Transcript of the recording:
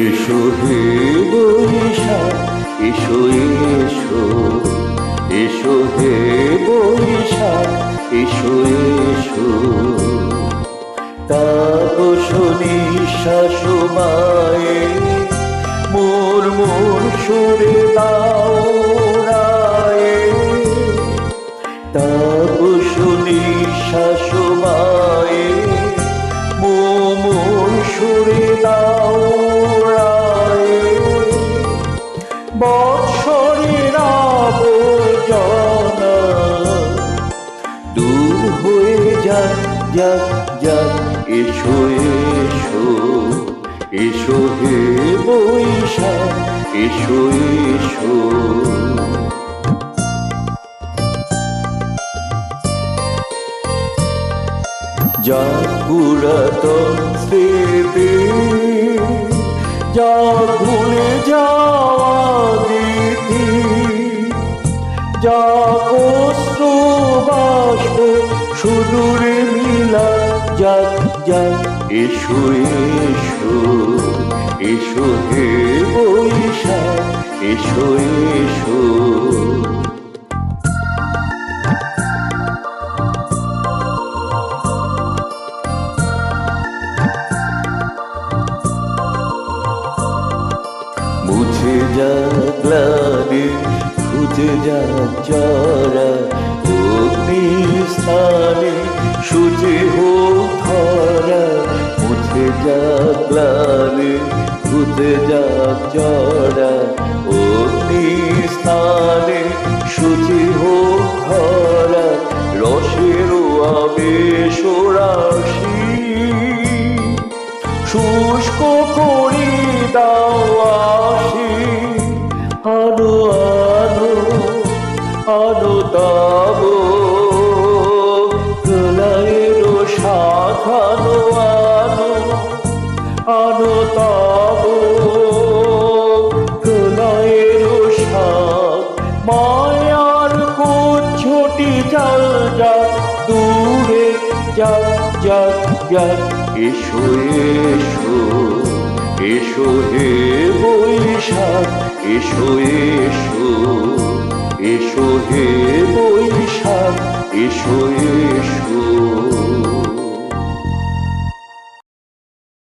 এসো হে বৈশাখ, এসো এসো, এসো হে বৈশাখ, এসো এসো। তাপস নিঃশ্বাস মায়ে মোর মোর সুরে দাও রায়ে। তাপস নিঃশ্বাস মায়ে মোর সুরে দাও রায়ে। বৎসরের আবর্জনা দূর হয়ে যাক যাক যাক। এসো এসো, এসো হে বৈশাখ, এসো এসো। যা পুরাতন স্মৃতি, যা ভুলে যাওয়া গীতি, যা অশ্রু বাষ্প সুদূরে মিলা যাক যাক। এসো এসো, এসো হে বৈশাখ, এসো এসো। মুছে যাক গ্লানি, খুঁজে যাক চরা, অগ্নি স্থানে সুচে হোক ধরা। মুছে যাক গ্লানি, খুঁজে যাক চরা, অগ্নি স্থানে সুচে হোক ধরা। রসের আবেশ রাশি শুষ্ক করি দাও আসি। আনো আনো আনো তব প্রলয়ের শাখানো। আনো আনো তব প্রলয়ের শাখ। মায়ার কুচ্ছটি জল যাক দূরে যাক যাক যাক। এসো এসো, এসো হে বৈশাখ, এসো এসো, এসো হে বৈশাখ, এসো